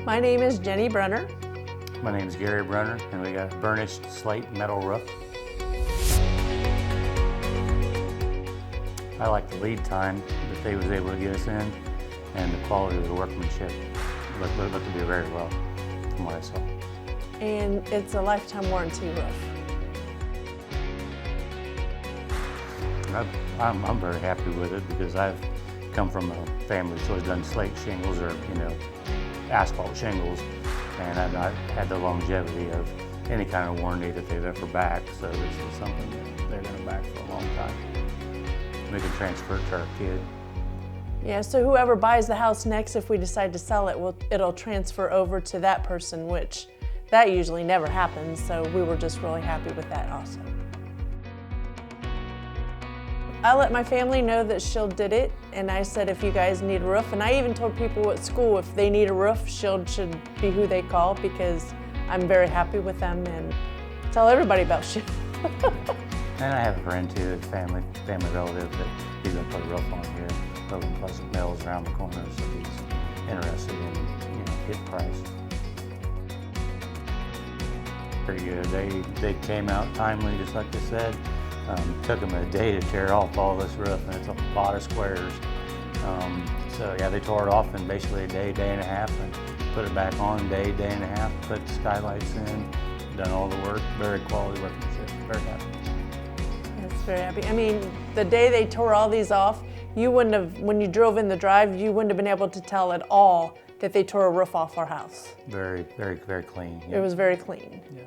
My name is Jenny Brunner. My name is Gary Brunner, and we got a burnished slate metal roof. I like the lead time that they was able to get us in, and the quality of the workmanship looked to be very well from what I saw. And it's a lifetime warranty roof. I'm very happy with it because I've come from a family that's always done slate shingles or asphalt shingles, and I've had the longevity of any kind of warranty that they've ever backed. So this is something that they're going to back for a long time. We can transfer it to our kid. Yeah, so whoever buys the house next, if we decide to sell it, it'll transfer over to that person, which that usually never happens. So we were just really happy with that also. I let my family know that Shield did it, and I said if you guys need a roof, and I even told people at school if they need a roof, Shield should be who they call because I'm very happy with them, and tell everybody about Shield. And I have a friend too, a family relative, that he's going to put a roof on here over in Pleasant Mills around the corner, so he's interested in his price. Pretty good. They came out timely, just like they said. Took them a day to tear off all this roof, and it's a lot of squares. So yeah, they tore it off in basically a day and a half, and put it back on day and a half, put the skylights in, done all the work, very quality workmanship, very happy. Yes, very happy. I mean, the day they tore all these off, you wouldn't have, when you drove in the drive, you wouldn't have been able to tell at all that they tore a roof off our house. Very clean. Yeah. It was very clean. Yeah.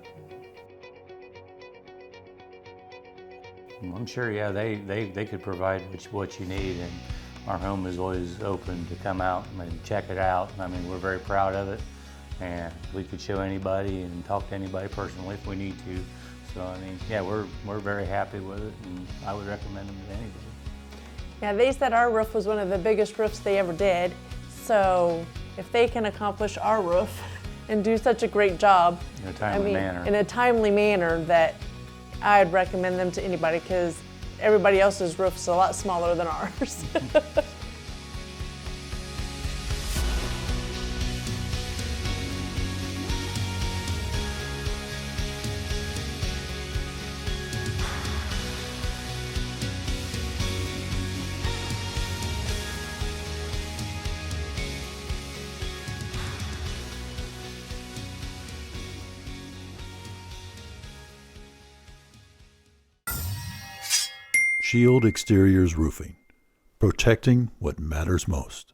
I'm sure, yeah, they could provide what you need, and our home is always open to come out and check it out. I mean, we're very proud of it, and we could show anybody and talk to anybody personally if we need to. So, I mean, yeah, we're very happy with it, and I would recommend them to anybody. Yeah, they said our roof was one of the biggest roofs they ever did, so if they can accomplish our roof and do such a great job, in a timely manner. In a timely manner, that I'd recommend them to anybody because everybody else's roof's a lot smaller than ours. Shield Exteriors Roofing, protecting what matters most.